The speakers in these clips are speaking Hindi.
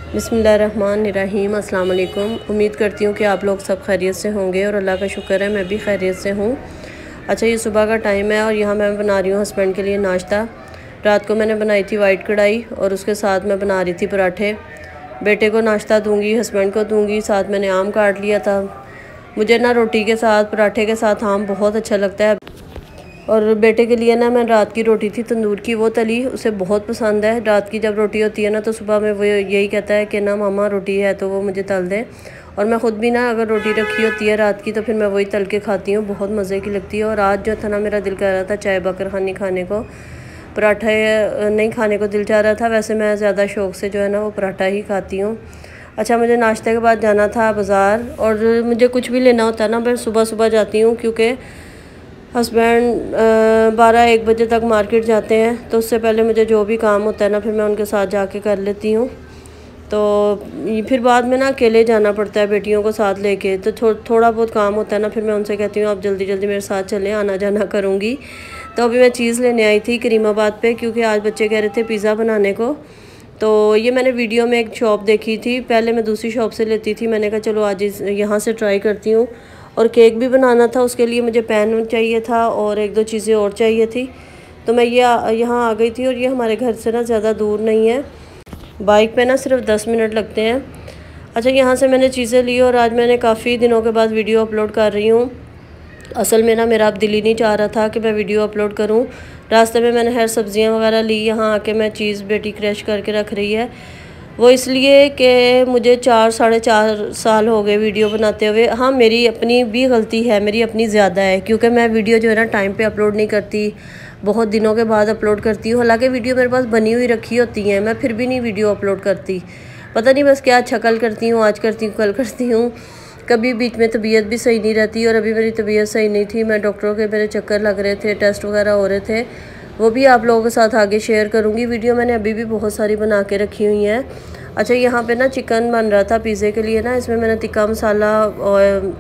बिस्मिल्लाहिर्रहमानिर्रहीम। अस्सलाम वालेकुम। उम्मीद करती हूँ कि आप लोग सब खैरियत से होंगे और अल्लाह का शुक्र है मैं भी खैरियत से हूँ। अच्छा, ये सुबह का टाइम है और यहाँ मैं बना रही हूँ हस्बैंड के लिए नाश्ता। रात को मैंने बनाई थी वाइट कढ़ाई और उसके साथ मैं बना रही थी पराठे। बेटे को नाश्ता दूँगी, हस्बैंड को दूँगी, साथ मैंने आम काट लिया था। मुझे ना रोटी के साथ, पराठे के साथ आम बहुत अच्छा लगता है। और बेटे के लिए ना मैं रात की रोटी थी तंदूर की, वो तली, उसे बहुत पसंद है। रात की जब रोटी होती है ना तो सुबह में वो यही कहता है कि ना मामा रोटी है तो वो मुझे तल दे। और मैं ख़ुद भी ना अगर रोटी रखी होती है रात की तो फिर मैं वही तल के खाती हूँ, बहुत मज़े की लगती है। और आज जो था ना मेरा दिल कर रहा था चाय बकरखानी खाने को, पराठा नहीं खाने को दिल चाह रहा था। वैसे मैं ज़्यादा शौक़ से जो है ना वो पराठा ही खाती हूँ। अच्छा, मुझे नाश्ते के बाद जाना था बाज़ार और मुझे कुछ भी लेना होता है ना मैं सुबह सुबह जाती हूँ, क्योंकि हस्बैंड 12-1 बजे तक मार्केट जाते हैं तो उससे पहले मुझे जो भी काम होता है ना फिर मैं उनके साथ जाके कर लेती हूँ। तो फिर बाद में ना अकेले जाना पड़ता है बेटियों को साथ लेके, तो थोड़ा बहुत काम होता है ना फिर मैं उनसे कहती हूँ आप जल्दी जल्दी मेरे साथ चलें, आना जाना करूँगी। तो अभी मैं चीज़ लेने आई थी करीमाबाद पे, क्योंकि आज बच्चे कह रहे थे पिज़्ज़ा बनाने को। तो ये मैंने वीडियो में एक शॉप देखी थी, पहले मैं दूसरी शॉप से लेती थी, मैंने कहा चलो आज यहाँ से ट्राई करती हूँ। और केक भी बनाना था, उसके लिए मुझे पैन चाहिए था और 1-2 चीज़ें और चाहिए थी। तो मैं यहाँ आ गई थी और ये हमारे घर से ना ज़्यादा दूर नहीं है, बाइक पे ना सिर्फ 10 मिनट लगते हैं। अच्छा, यहाँ से मैंने चीज़ें ली और आज मैंने काफ़ी दिनों के बाद वीडियो अपलोड कर रही हूँ। असल में ना मेरा अब दिल ही नहीं चाह रहा था कि मैं वीडियो अपलोड करूँ। रास्ते में मैंने हर सब्ज़ियाँ वगैरह ली, यहाँ आके मैं चीज़ बेटी क्रश करके रख रही है। वो इसलिए कि मुझे 4-4.5 साल हो गए वीडियो बनाते हुए। हाँ, मेरी अपनी भी गलती है, मेरी अपनी ज़्यादा है, क्योंकि मैं वीडियो जो है ना टाइम पे अपलोड नहीं करती, बहुत दिनों के बाद अपलोड करती हूँ। हालांकि वीडियो मेरे पास बनी हुई रखी होती हैं, मैं फिर भी नहीं वीडियो अपलोड करती। पता नहीं बस क्या अच्छा कल करती हूँ, आज करती हूँ, कल करती हूँ। कभी बीच में तबीयत भी सही नहीं रहती और अभी मेरी तबीयत सही नहीं थी, मैं डॉक्टरों के मेरे चक्कर लग रहे थे, टेस्ट वगैरह हो रहे थे, वो भी आप लोगों के साथ आगे शेयर करूँगी। वीडियो मैंने अभी भी बहुत सारी बना के रखी हुई हैं। अच्छा, यहाँ पे ना चिकन बन रहा था पिज़्ज़े के लिए ना, इसमें मैंने तिक्का मसाला,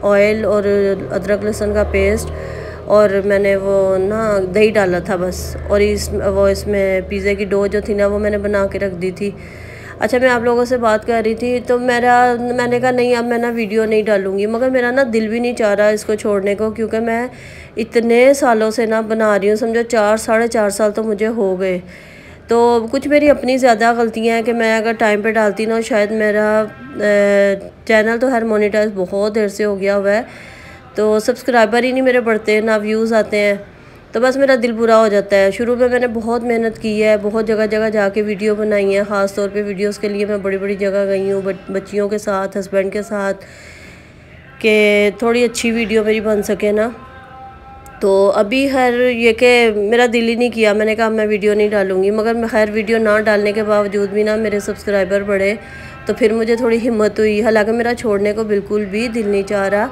ऑयल और अदरक लहसुन का पेस्ट और मैंने वो ना दही डाला था बस। और इसमें पिज़्ज़े की डो जो थी ना वो मैंने बना के रख दी थी। अच्छा, मैं आप लोगों से बात कर रही थी तो मैंने कहा नहीं अब मैं ना वीडियो नहीं डालूँगी, मगर मेरा ना दिल भी नहीं चाह रहा इसको छोड़ने को, क्योंकि मैं इतने सालों से ना बना रही हूँ, समझो 4-4.5 साल तो मुझे हो गए। तो कुछ मेरी अपनी ज़्यादा गलतियाँ हैं कि मैं अगर टाइम पे डालती ना, शायद मेरा चैनल तो हर मोनेटाइज बहुत देर से हो गया हुआ है, तो सब्सक्राइबर ही नहीं मेरे बढ़ते, ना व्यूज़ आते हैं, तो बस मेरा दिल बुरा हो जाता है। शुरू में मैंने बहुत मेहनत की है, बहुत जगह जगह जाके वीडियो बनाई है, ख़ास तौर पे वीडियोस के लिए मैं बड़ी बड़ी जगह गई हूँ बच्चियों के साथ, हस्बैंड के साथ, कि थोड़ी अच्छी वीडियो मेरी बन सके ना। तो अभी ये कि मेरा दिल ही नहीं किया, मैंने कहा मैं वीडियो नहीं डालूँगी। मगर मैं खैर वीडियो ना डालने के बावजूद भी ना मेरे सब्सक्राइबर बढ़े, तो फिर मुझे थोड़ी हिम्मत हुई। हालांकि मेरा छोड़ने को बिल्कुल भी दिल नहीं चाह रहा,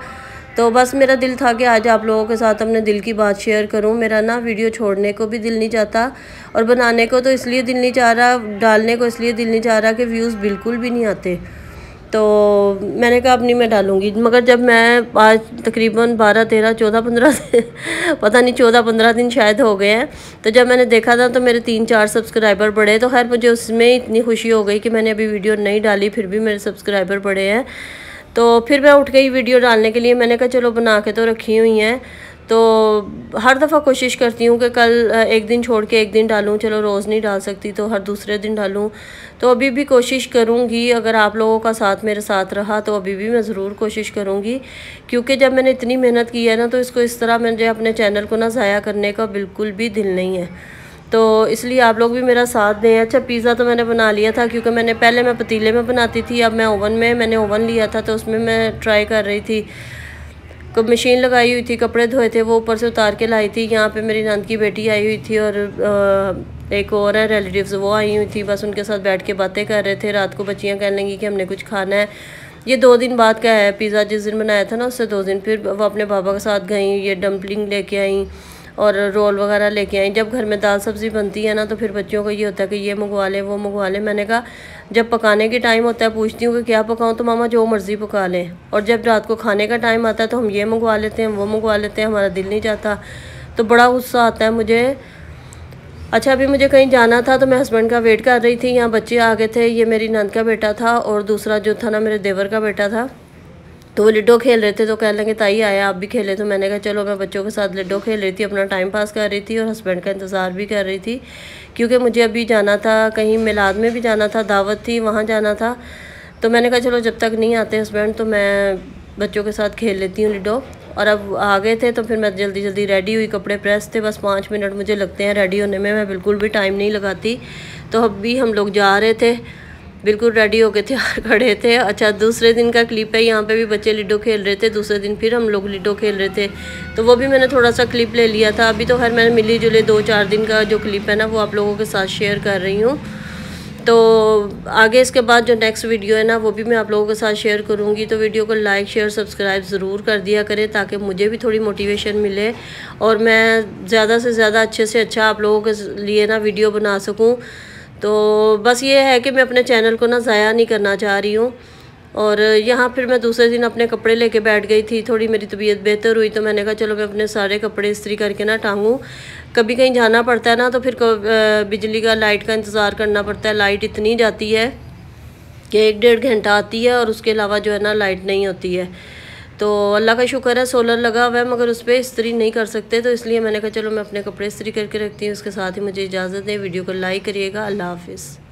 तो बस मेरा दिल था कि आज आप लोगों के साथ अपने दिल की बात शेयर करूं। मेरा ना वीडियो छोड़ने को भी दिल नहीं चाहता और बनाने को तो इसलिए दिल नहीं चाह रहा, डालने को इसलिए दिल नहीं चाह रहा कि व्यूज़ बिल्कुल भी नहीं आते। तो मैंने कहा अब नहीं मैं डालूँगी। मगर जब मैं आज तकरीबन 12-13-14-15 पता नहीं 14-15 दिन शायद हो गए हैं, तो जब मैंने देखा था तो मेरे 3-4 सब्सक्राइबर बढ़े। तो खैर मुझे उसमें इतनी खुशी हो गई कि मैंने अभी वीडियो नहीं डाली फिर भी मेरे सब्सक्राइबर बढ़े हैं। तो फिर मैं उठ गई वीडियो डालने के लिए, मैंने कहा चलो बना के तो रखी हुई हैं। तो हर दफ़ा कोशिश करती हूँ कि कल एक दिन छोड़ के एक दिन डालूँ, चलो रोज़ नहीं डाल सकती तो हर दूसरे दिन डालूँ। तो अभी भी कोशिश करूँगी, अगर आप लोगों का साथ मेरे साथ रहा तो अभी भी मैं ज़रूर कोशिश करूँगी, क्योंकि जब मैंने इतनी मेहनत की है ना तो इसको इस तरह मुझे अपने चैनल को ना ज़ाया करने का बिल्कुल भी दिल नहीं है। तो इसलिए आप लोग भी मेरा साथ दें। अच्छा, पिज़्ज़ा तो मैंने बना लिया था, क्योंकि पहले मैं पतीले में बनाती थी, अब मैं मैंने ओवन लिया था तो उसमें मैं ट्राई कर रही थी। मशीन लगाई हुई थी, कपड़े धोए थे वो ऊपर से उतार के लाई थी। यहाँ पे मेरी नंद की बेटी आई हुई थी और एक और है रिलेटिव्स, वो आई हुई थी, बस उनके साथ बैठ के बातें कर रहे थे। रात को बच्चियाँ कहने लगी कि हमने कुछ खाना है। ये 2 दिन बाद का है, पिज़्ज़ा जिस दिन बनाया था ना उससे 2 दिन फिर वो अपने पापा के साथ गई, ये डम्पलिंग लेके आई और रोल वगैरह लेके आई। जब घर में दाल सब्ज़ी बनती है ना तो फिर बच्चों को ये होता है कि ये मंगवा लें वो मंगवा लें। मैंने कहा जब पकाने के टाइम होता है पूछती हूँ कि क्या पकाऊँ, तो मामा जो मर्ज़ी पका लें, और जब रात को खाने का टाइम आता है तो हम ये मंगवा लेते हैं वो मंगवा लेते हैं, हमारा दिल नहीं चाहता। तो बड़ा गुस्सा आता है मुझे। अच्छा, अभी मुझे कहीं जाना था तो मैं हस्बैंड का वेट कर रही थी। यहाँ बच्चे आ गए थे, ये मेरी नंद का बेटा था और दूसरा जो था ना मेरे देवर का बेटा था। तो वो लिडो खेल रहे थे तो कहने लगे ताई आया आप भी खेले। तो मैंने कहा चलो, मैं बच्चों के साथ लिडो खेल रही थी, अपना टाइम पास कर रही थी और हस्बैंड का इंतज़ार भी कर रही थी, क्योंकि मुझे अभी जाना था कहीं, मिलाद में भी जाना था, दावत थी, वहाँ जाना था। तो मैंने कहा चलो जब तक नहीं आते हस्बैंड तो मैं बच्चों के साथ खेल लेती हूँ लिडो। और अब आ गए थे तो फिर मैं जल्दी जल्दी रेडी हुई, कपड़े प्रेस थे, बस 5 मिनट मुझे लगते हैं रेडी होने में, मैं बिल्कुल भी टाइम नहीं लगाती। तो अभी हम लोग जा रहे थे, बिल्कुल रेडी हो गए थे और खड़े थे। अच्छा, दूसरे दिन का क्लिप है, यहाँ पे भी बच्चे लिडो खेल रहे थे, दूसरे दिन फिर हम लोग लिडो खेल रहे थे, तो वो भी मैंने थोड़ा सा क्लिप ले लिया था। अभी तो खैर मैंने मिली जुले 2-4 दिन का जो क्लिप है ना वो आप लोगों के साथ शेयर कर रही हूँ। तो आगे इसके बाद जो नेक्स्ट वीडियो है ना वो भी मैं आप लोगों के साथ शेयर करूँगी। तो वीडियो को लाइक शेयर सब्सक्राइब ज़रूर कर दिया करें, ताकि मुझे भी थोड़ी मोटिवेशन मिले और मैं ज़्यादा से ज़्यादा अच्छे से अच्छा आप लोगों के लिए ना वीडियो बना सकूँ। तो बस ये है कि मैं अपने चैनल को ना ज़ाया नहीं करना चाह रही हूँ। और यहाँ फिर मैं दूसरे दिन अपने कपड़े लेके बैठ गई थी, थोड़ी मेरी तबीयत बेहतर हुई तो मैंने कहा चलो मैं अपने सारे कपड़े इस्त्री करके ना टांगूँ। कभी कहीं जाना पड़ता है ना तो फिर बिजली का लाइट का इंतज़ार करना पड़ता है। लाइट इतनी जाती है कि 1-1.5 घंटा आती है और उसके अलावा जो है ना लाइट नहीं होती है। तो अल्लाह का शुक्र है सोलर लगा हुआ है, मगर उस पर इस्त्री नहीं कर सकते, तो इसलिए मैंने कहा चलो मैं अपने कपड़े इस्त्री करके रखती हूँ। उसके साथ ही मुझे इजाज़त दें, वीडियो को लाइक करिएगा। अल्लाह हाफ़िज़।